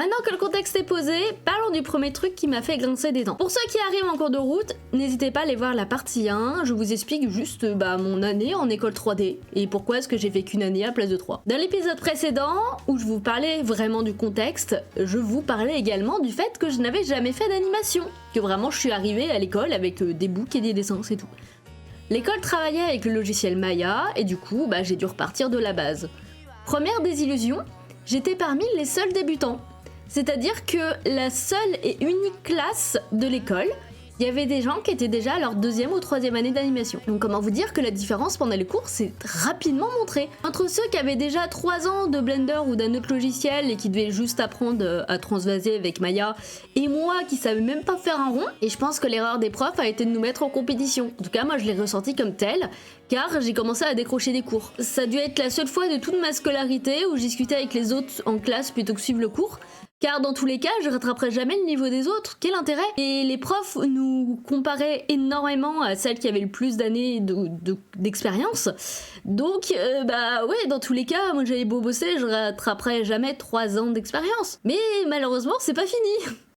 Maintenant que le contexte est posé, parlons du premier truc qui m'a fait grincer des dents. Pour ceux qui arrivent en cours de route, n'hésitez pas à aller voir la partie 1, je vous explique juste mon année en école 3D et pourquoi est-ce que j'ai fait qu'une année à place de 3. Dans l'épisode précédent, où je vous parlais vraiment du contexte, je vous parlais également du fait que je n'avais jamais fait d'animation, que vraiment je suis arrivée à l'école avec des boucs et des dessins, c'est tout. L'école travaillait avec le logiciel Maya et du coup j'ai dû repartir de la base. Première désillusion, j'étais parmi les seuls débutants. C'est-à-dire que la seule et unique classe de l'école, il y avait des gens qui étaient déjà à leur 2e ou 3e année d'animation. Donc comment vous dire que la différence pendant les cours s'est rapidement montrée. Entre ceux qui avaient déjà 3 ans de Blender ou d'un autre logiciel et qui devaient juste apprendre à transvaser avec Maya, et moi qui savais même pas faire un rond, et je pense que l'erreur des profs a été de nous mettre en compétition. En tout cas moi je l'ai ressenti comme tel, car j'ai commencé à décrocher des cours. Ça a dû être la seule fois de toute ma scolarité où je discutais avec les autres en classe plutôt que suivre le cours. Car dans tous les cas, je rattraperai jamais le niveau des autres, quel intérêt? Et les profs nous comparaient énormément à celles qui avaient le plus d'années d'expérience. Donc, ouais, dans tous les cas, moi j'avais beau bosser, je rattraperai jamais 3 ans d'expérience. Mais malheureusement, c'est pas fini.